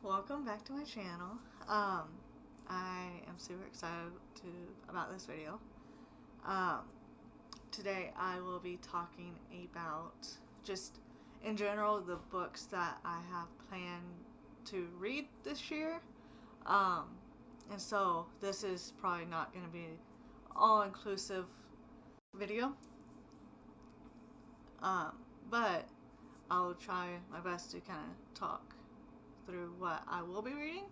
welcome back to my channel. I am super excited about this video. Today I will be talking about just in general the books that I have planned to read this year. And so this is probably not going to be all-inclusive video. But I'll try my best to kind of talk through what I will be reading.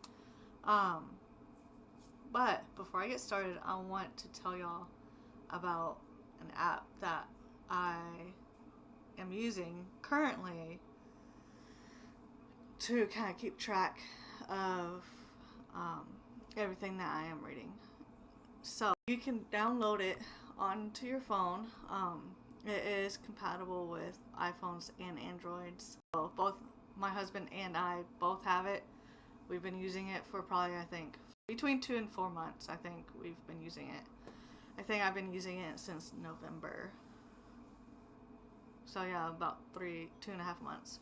But before I get started, I want to tell y'all about an app that I am using currently to kind of keep track of everything that I am reading. So you can download it onto your phone. It is compatible with iPhones and Androids. So both my husband and I both have it. We've been using it for probably, I think, between 2 and 4 months. I think we've been using it. I think I've been using it since November. So yeah, about 2.5 months.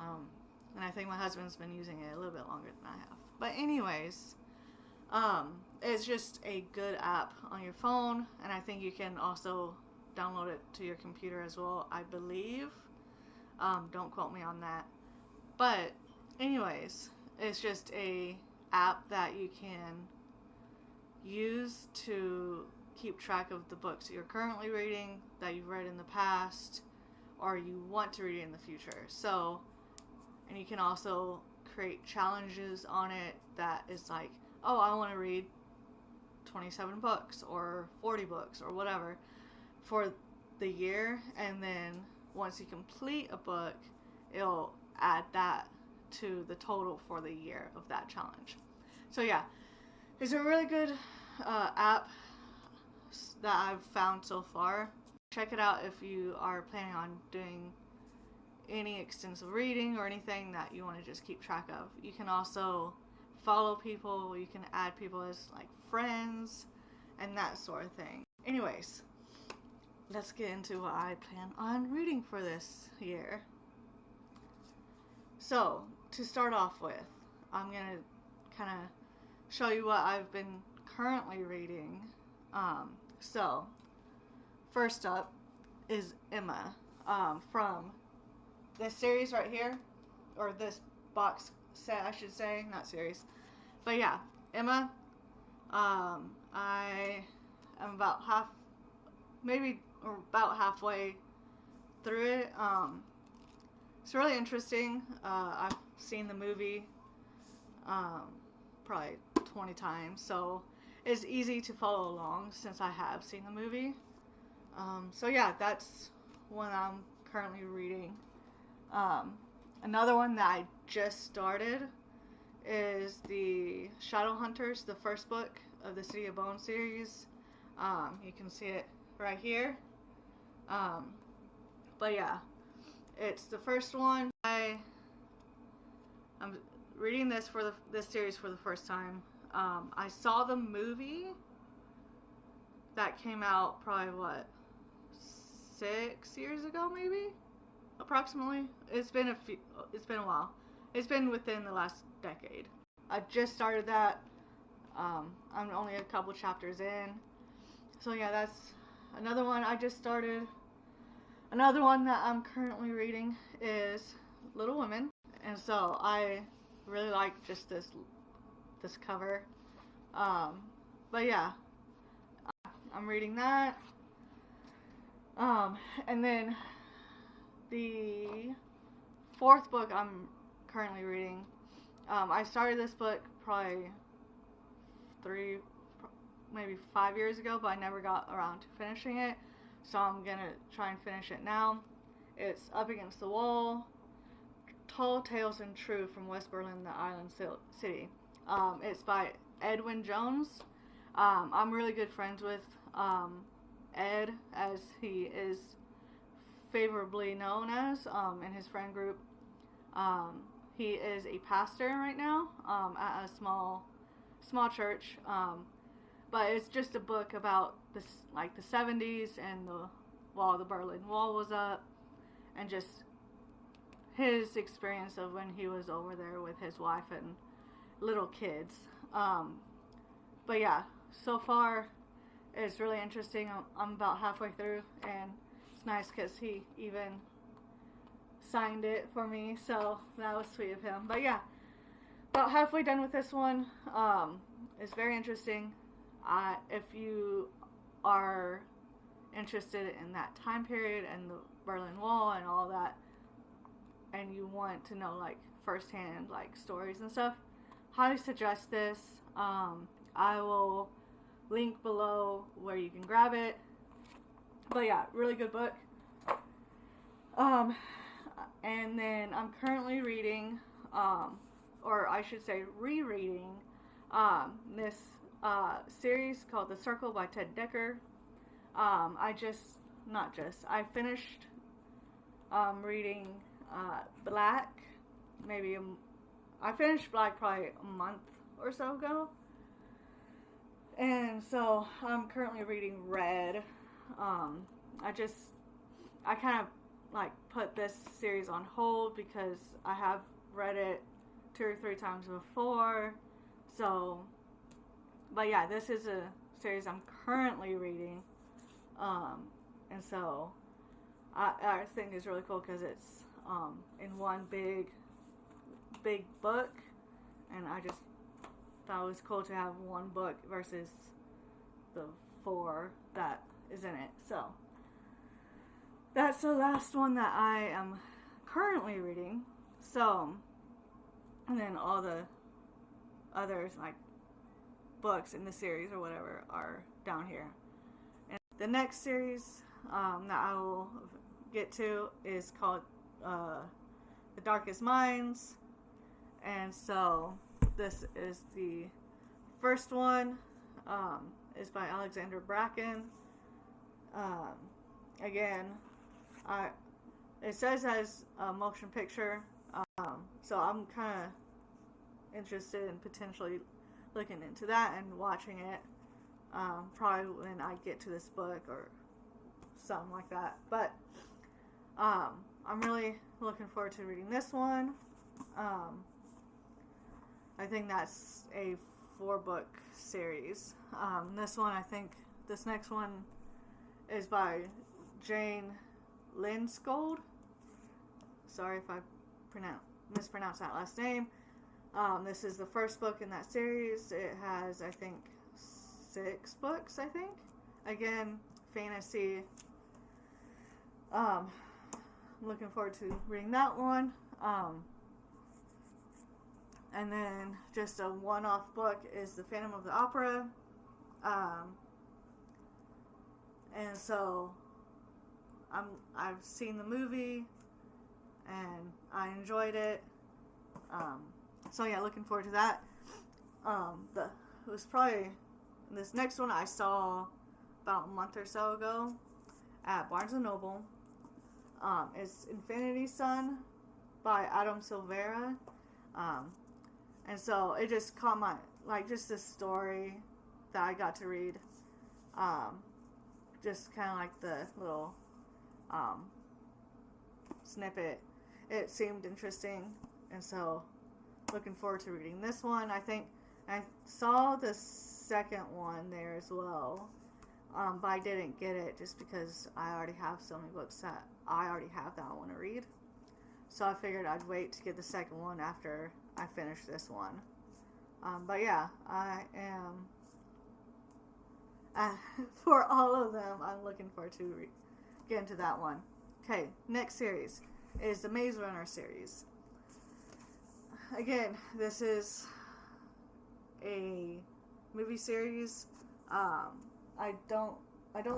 And I think my husband's been using it a little bit longer than I have. But anyways, it's just a good app on your phone, and I think you can also download it to your computer as well, I believe. Don't quote me on that. But anyways, it's just a app that you can use to keep track of the books you're currently reading, that you've read in the past, or you want to read in the future. So, and you can also create challenges on it that is like, oh, I want to read 27 books or 40 books or whatever for the year, and then once you complete a book, it'll add that to the total for the year of that challenge. So yeah, it's a really good app that I've found so far. Check it out if you are planning on doing any extensive reading or anything that you want to just keep track of. You can also follow people, you can add people as like friends and that sort of thing. Anyways, let's get into what I plan on reading for this year. So, to start off with, I'm going to kind of show you what I've been currently reading. So, first up is Emma, from this series right here, or this box set, I should say, not series. But yeah, Emma, I am about halfway through it. It's really interesting. I've seen the movie probably 20 times, so it's easy to follow along since I have seen the movie. So yeah, that's one I'm currently reading. Another one that I just started is the Shadowhunters, the first book of the City of Bone series. You can see it right here. But yeah, it's the first one. I'm reading this series for the first time. I saw the movie that came out probably 6 years ago, maybe, approximately. It's been a while. It's been within the last decade. I just started that. I'm only a couple chapters in. So yeah, that's another one I just started. Another one that I'm currently reading is Little Women, and so I really like just this cover. But yeah, I'm reading that. And then the fourth book I'm currently reading, I started this book probably maybe 5 years ago, but I never got around to finishing it. So I'm gonna try and finish it now. It's Up Against the Wall, Tall Tales and True from West Berlin, the Island City. It's by Edwin Jones. I'm really good friends with Ed, as he is favorably known as in his friend group. He is a pastor right now at a small church. But it's just a book about the 70s and the Berlin Wall was up, and just his experience of when he was over there with his wife and little kids. But yeah, so far it's really interesting. I'm about halfway through, and it's nice because he even signed it for me, so that was sweet of him. But yeah, about halfway done with this one. It's very interesting. If you are interested in that time period and the Berlin Wall and all that, and you want to know like firsthand like stories and stuff, highly suggest this. I will link below where you can grab it. But yeah, really good book. And then I'm currently reading, or I should say rereading, this series called The Circle by Ted Dekker. I finished reading Black. I finished Black probably a month or so ago. And so I'm currently reading Red. I kind of like put this series on hold because I have read it 2 or 3 times before. So, but yeah, this is a series I'm currently reading. And so I think it's really cool because it's in one big book, and I just thought it was cool to have one book versus the 4 that is in it. So that's the last one that I am currently reading. So, and then all the others like books in the series or whatever are down here. And the next series that I will get to is called The Darkest Minds. And so this is the first one. Is by Alexander Bracken. Again, it says as a motion picture, so I'm kind of interested in potentially looking into that and watching it, probably when I get to this book or something like that. But I'm really looking forward to reading this one. I think that's a 4-book series. This next one is by Jane Linskold. Sorry if I mispronounced that last name. This is the first book in that series. It has, I think, 6 books, I think. Again, fantasy. I'm looking forward to reading that one. And then just a one-off book is The Phantom of the Opera. And so I've seen the movie and I enjoyed it. So yeah, looking forward to that. It was probably this next one I saw about a month or so ago at Barnes & Noble. It's Infinity Sun by Adam Silvera. And so it just caught my, just this story that I got to read. Just kind of like the little snippet. It seemed interesting. And so looking forward to reading this one. I think I saw the second one there as well. But I didn't get it just because I already have so many books that I already have that I want to read. So I figured I'd wait to get the second one after I finish this one. But yeah, I am, for all of them, I'm looking forward to get into that one. Okay, next series is the Maze Runner series. Again, this is a movie series. I don't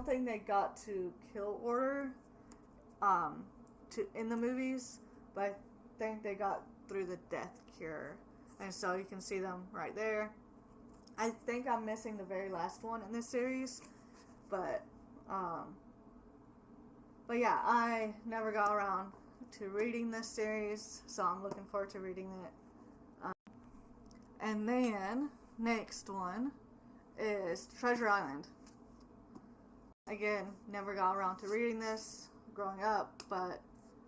think they got to kill order in the movies, but I think they got through the death cure, and so you can see them right there. I think I'm missing the very last one in this series, but yeah, I never got around to reading this series, so I'm looking forward to reading it. And then next one is Treasure Island. Again, never got around to reading this growing up, but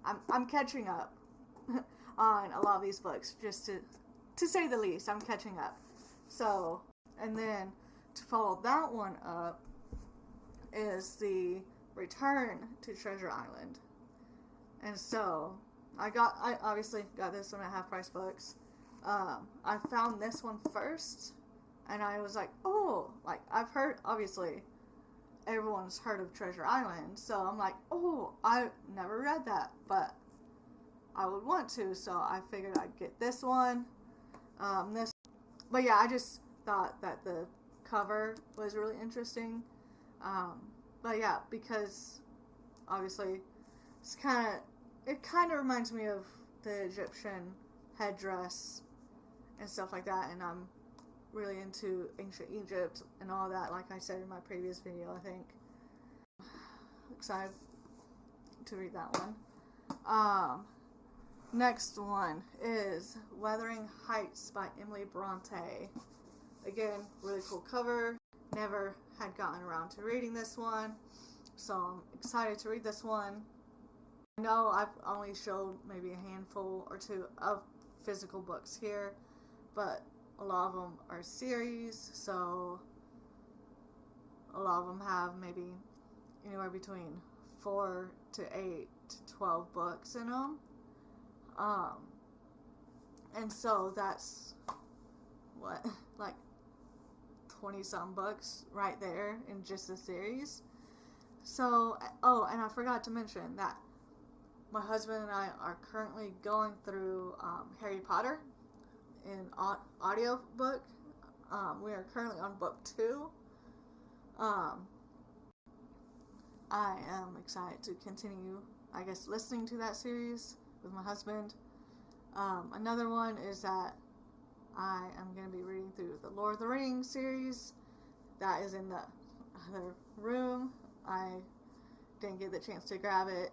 I'm catching up. on a lot of these books, just to say the least. I'm catching up. So, and then to follow that one up is the Return to Treasure Island. And so I obviously got this one at Half Price Books. I found this one first, and I was like, oh, like, I've heard, obviously everyone's heard of Treasure Island, so I'm like, oh, I never read that, but I would want to, so I figured I'd get this one. But yeah, I just thought that the cover was really interesting. But yeah, because obviously it kind of reminds me of the Egyptian headdress and stuff like that, and I'm really into ancient Egypt and all that, like I said in my previous video, I think. Excited to read that one. Next one is Wuthering Heights by Emily Bronte. Again, really cool cover. Never had gotten around to reading this one, so I'm excited to read this one. I know I've only showed maybe a handful or two of physical books here, but a lot of them are series, so a lot of them have maybe anywhere between 4 to 8 to 12 books in them. And so that's what, like 20 some books right there in just the series. So, oh, and I forgot to mention that my husband and I are currently going through Harry Potter in audio book. We are currently on book 2. I am excited to continue, I guess, listening to that series with my husband. Another one is that I am going to be reading through the Lord of the Rings series. That is in the other room. I didn't get the chance to grab it.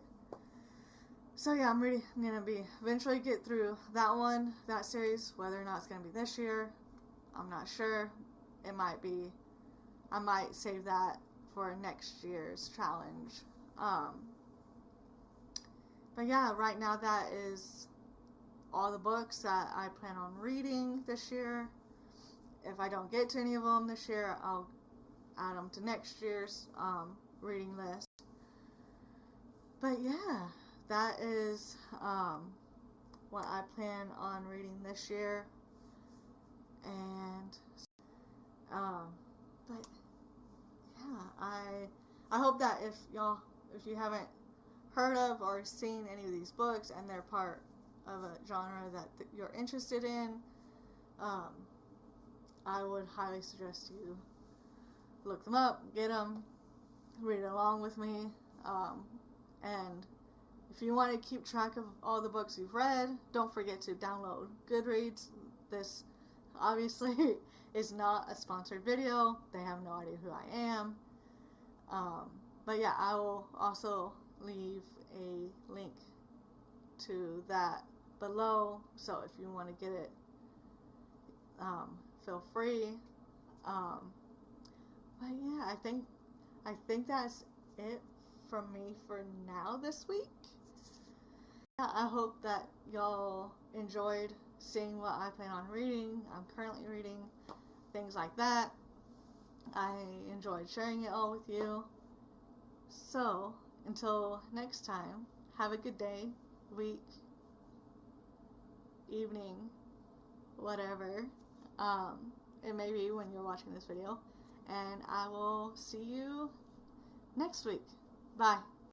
So yeah, I'm going to be eventually get through that series. Whether or not it's going to be this year, I'm not sure. It might be. I might save that for next year's challenge. But yeah, right now that is all the books that I plan on reading this year. If I don't get to any of them this year, I'll add them to next year's reading list. But yeah, that is what I plan on reading this year. And but yeah, I hope that if you haven't heard of or seen any of these books and they're part of a genre that you're interested in, I would highly suggest you look them up, get them, read along with me, and if you want to keep track of all the books you've read, don't forget to download Goodreads. This obviously is not a sponsored video. They have no idea who I am. But yeah, I will also leave a link to that below, so if you want to get it, feel free. But yeah, I think that's it from me for now this week. Yeah, I hope that y'all enjoyed seeing what I plan on reading. I'm currently reading, things like that. I enjoyed sharing it all with you. So, until next time, have a good day, week, evening, whatever. It may be when you're watching this video. And I will see you next week. Bye.